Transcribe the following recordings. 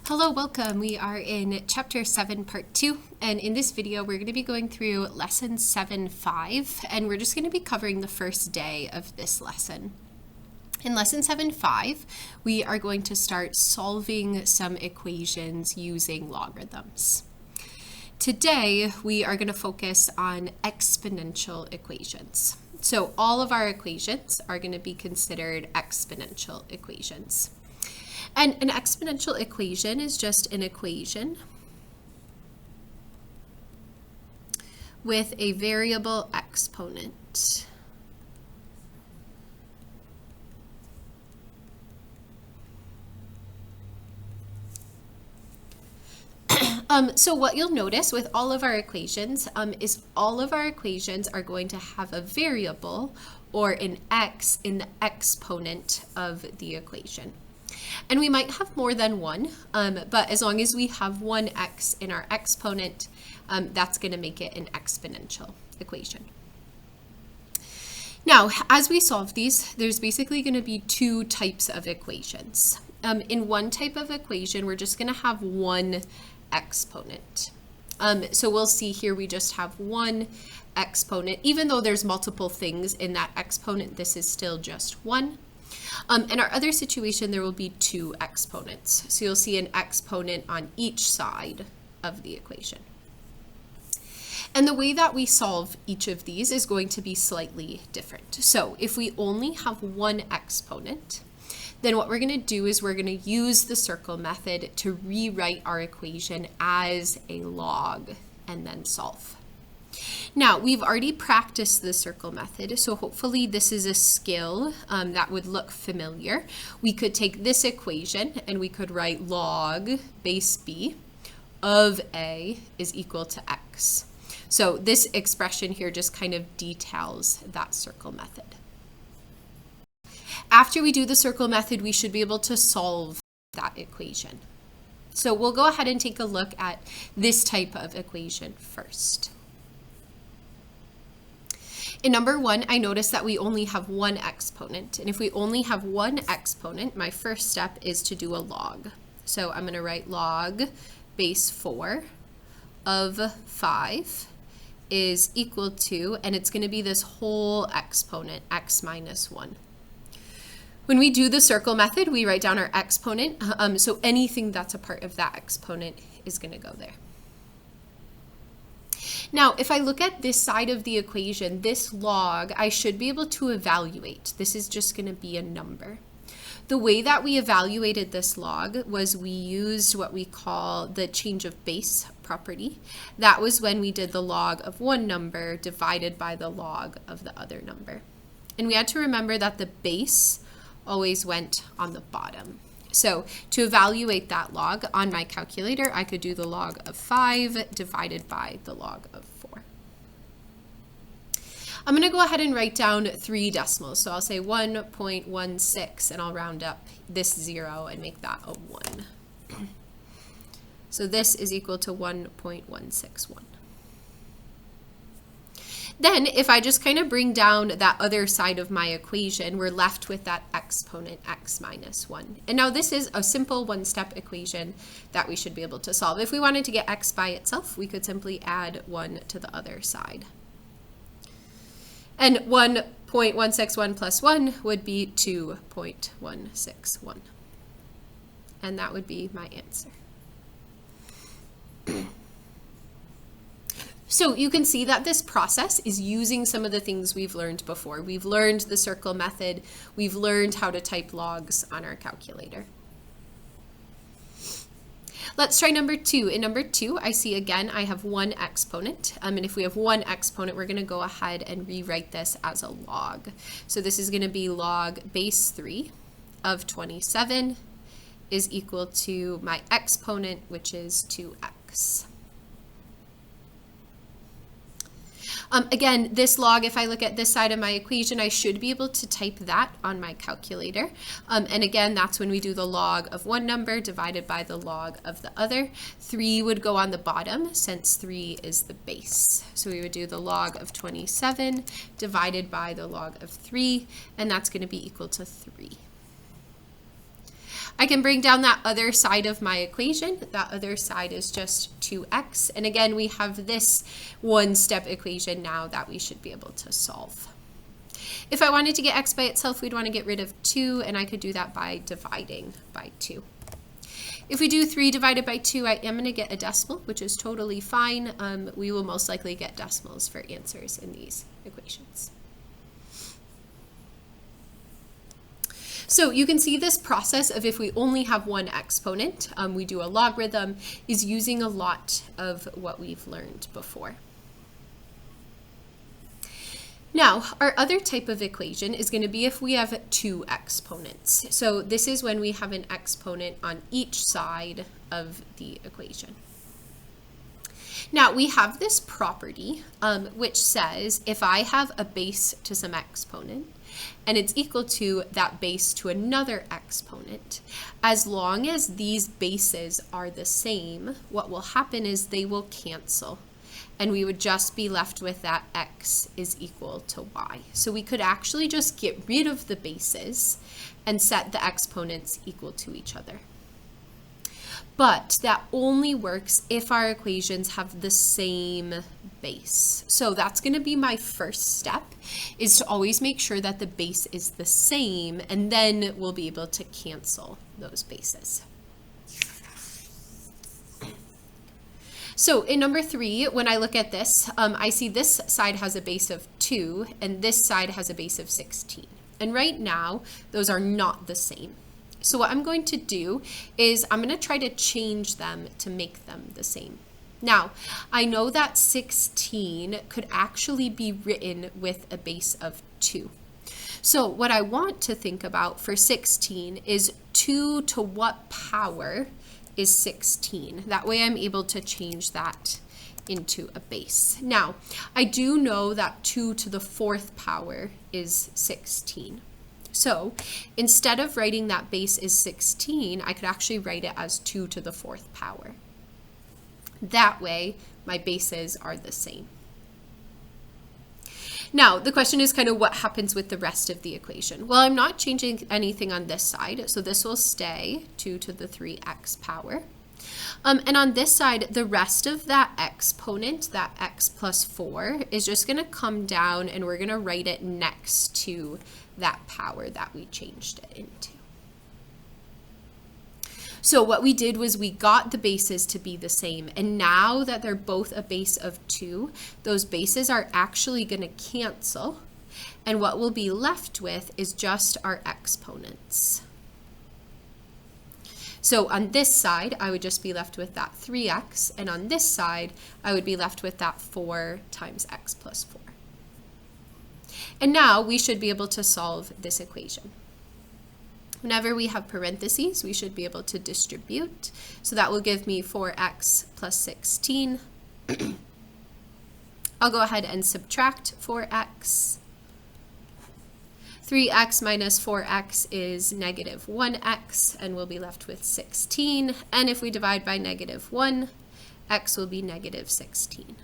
Hello, welcome. We are in Chapter 7, Part 2, and in this video we're going to be going through Lesson 7.5, and we're just going to be covering the first day of this lesson. In Lesson 7.5, we are going to start solving some equations using logarithms. Today, we are going to focus on exponential equations. So all of our equations are going to be considered exponential equations. And an exponential equation is just an equation with a variable exponent. So what you'll notice with all of our equations is all of our equations are going to have a variable or an x in the exponent of the equation. And we might have more than one, but as long as we have one x in our exponent, that's going to make it an exponential equation. Now, as we solve these, there's basically going to be two types of equations. In one type of equation, we're just going to have one exponent. So we'll see here we just have one exponent. Even though there's multiple things in that exponent, this is still just one. In our other situation, there will be two exponents. So you'll see an exponent on each side of the equation. And the way that we solve each of these is going to be slightly different. So if we only have one exponent, then what we're going to do is we're going to use the circle method to rewrite our equation as a log and then solve. Now, we've already practiced the circle method, so hopefully this is a skill that would look familiar. We could take this equation and we could write log base b of a is equal to x. So this expression here just kind of details that circle method. After we do the circle method, we should be able to solve that equation. So we'll go ahead and take a look at this type of equation first. In number one, I notice that we only have one exponent. And if we only have one exponent, my first step is to do a log. So I'm going to write log base 4 of 5 is equal to, and it's going to be this whole exponent, x minus 1. When we do the circle method, we write down our exponent. So anything that's a part of that exponent is going to go there. Now, if I look at this side of the equation, this log, I should be able to evaluate. This is just going to be a number. The way that we evaluated this log was we used what we call the change of base property. That was when we did the log of one number divided by the log of the other number. And we had to remember that the base always went on the bottom. So to evaluate that log on my calculator, I could do the log of 5 divided by the log of 4. I'm going to go ahead and write down 3 decimals. So I'll say 1.16 and I'll round up this 0 and make that a 1. So this is equal to 1.161. Then if I just kind of bring down that other side of my equation, we're left with that exponent x minus 1. And now this is a simple one-step equation that we should be able to solve. If we wanted to get x by itself, we could simply add 1 to the other side. And 1.161 plus 1 would be 2.161. And that would be my answer. So you can see that this process is using some of the things we've learned before. We've learned the circle method. We've learned how to type logs on our calculator. Let's try number 2. In number 2, I see again I have one exponent. And if we have one exponent, we're going to go ahead and rewrite this as a log. So this is going to be log base 3 of 27 is equal to my exponent, which is 2x. Again, this log, if I look at this side of my equation, I should be able to type that on my calculator. And again, that's when we do the log of one number divided by the log of the other. 3 would go on the bottom since 3 is the base. So we would do the log of 27 divided by the log of 3, and that's going to be equal to 3. I can bring down that other side of my equation. That other side is just 2x. And again, we have this one-step equation now that we should be able to solve. If I wanted to get x by itself, we'd want to get rid of 2, and I could do that by dividing by 2. If we do 3 divided by 2, I am going to get a decimal, which is totally fine. We will most likely get decimals for answers in these equations. So you can see this process of if we only have one exponent, we do a logarithm, is using a lot of what we've learned before. Now, our other type of equation is going to be if we have two exponents. So this is when we have an exponent on each side of the equation. Now, we have this property which says if I have a base to some exponent and it's equal to that base to another exponent, as long as these bases are the same, what will happen is they will cancel. And we would just be left with that x is equal to y. So we could actually just get rid of the bases and set the exponents equal to each other. But that only works if our equations have the same base. So that's going to be my first step, is to always make sure that the base is the same, and then we'll be able to cancel those bases. So in number 3, when I look at this, I see this side has a base of 2 and this side has a base of 16. And right now, those are not the same. So what I'm going to do is I'm going to try to change them to make them the same. Now, I know that 16 could actually be written with a base of 2. So what I want to think about for 16 is 2 to what power is 16. That way I'm able to change that into a base. Now, I do know that 2 to the 4th power is 16. So instead of writing that base is 16, I could actually write it as 2 to the 4th power. That way, my bases are the same. Now, the question is kind of what happens with the rest of the equation. Well, I'm not changing anything on this side, so this will stay 2 to the 3x power. And on this side, the rest of that exponent, that x plus 4, is just going to come down and we're going to write it next to that power that we changed it into. So what we did was we got the bases to be the same, and now that they're both a base of 2, those bases are actually going to cancel, and what we'll be left with is just our exponents. So on this side, I would just be left with that 3x, and on this side, I would be left with that 4 times x plus 4. And now we should be able to solve this equation. Whenever we have parentheses, we should be able to distribute. So that will give me 4x plus 16. I'll go ahead and subtract 4x. 3x minus 4x is negative 1x, and we'll be left with 16. And if we divide by negative 1, x will be negative 16.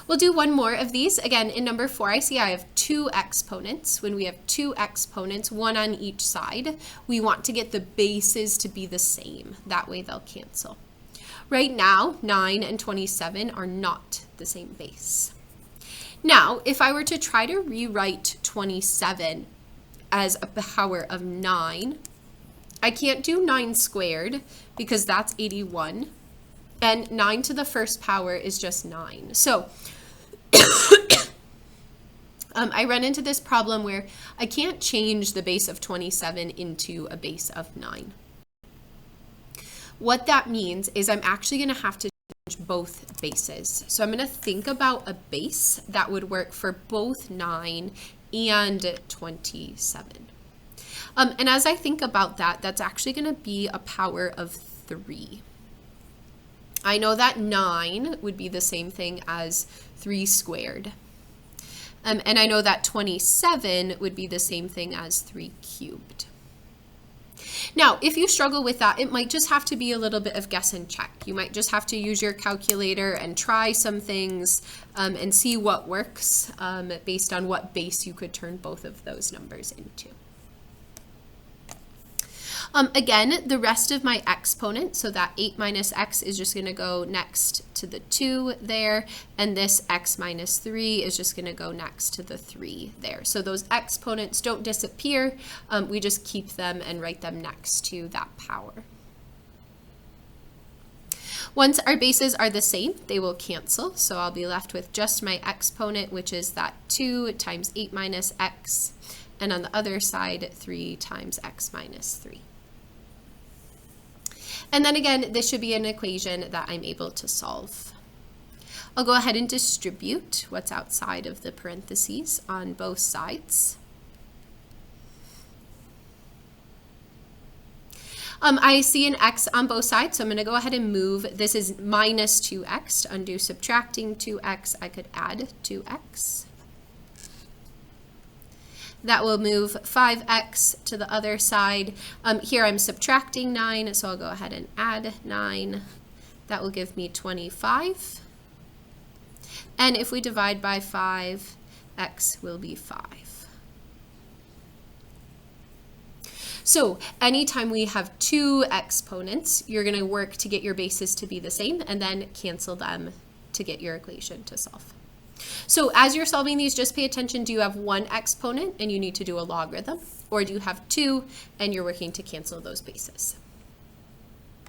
We'll do one more of these. Again, in number 4, I see I have 2 exponents. When we have 2 exponents, one on each side, we want to get the bases to be the same. That way they'll cancel. Right now, 9 and 27 are not the same base. Now, if I were to try to rewrite 27 as a power of 9, I can't do 9 squared because that's 81. And 9 to the 1st power is just 9. So I run into this problem where I can't change the base of 27 into a base of 9. What that means is I'm actually going to have to change both bases. So I'm going to think about a base that would work for both 9 and 27. And as I think about that, that's actually going to be a power of 3. I know that 9 would be the same thing as 3 squared. And I know that 27 would be the same thing as 3 cubed. Now, if you struggle with that, it might just have to be a little bit of guess and check. You might just have to use your calculator and try some things and see what works based on what base you could turn both of those numbers into. Again, the rest of my exponent, so that 8 minus x is just going to go next to the 2 there, and this x minus 3 is just going to go next to the 3 there. So those exponents don't disappear, we just keep them and write them next to that power. Once our bases are the same, they will cancel, so I'll be left with just my exponent, which is that 2 times 8 minus x, and on the other side, 3 times x minus 3. And then again, this should be an equation that I'm able to solve. I'll go ahead and distribute what's outside of the parentheses on both sides. I see an x on both sides, so I'm going to go ahead and move. This is minus 2x. To undo subtracting 2x, I could add 2x. That will move 5x to the other side. Here I'm subtracting 9, so I'll go ahead and add 9. That will give me 25. And if we divide by 5, x will be 5. So anytime we have two exponents, you're going to work to get your bases to be the same and then cancel them to get your equation to solve. So as you're solving these, just pay attention. Do you have one exponent and you need to do a logarithm? Or do you have two and you're working to cancel those bases?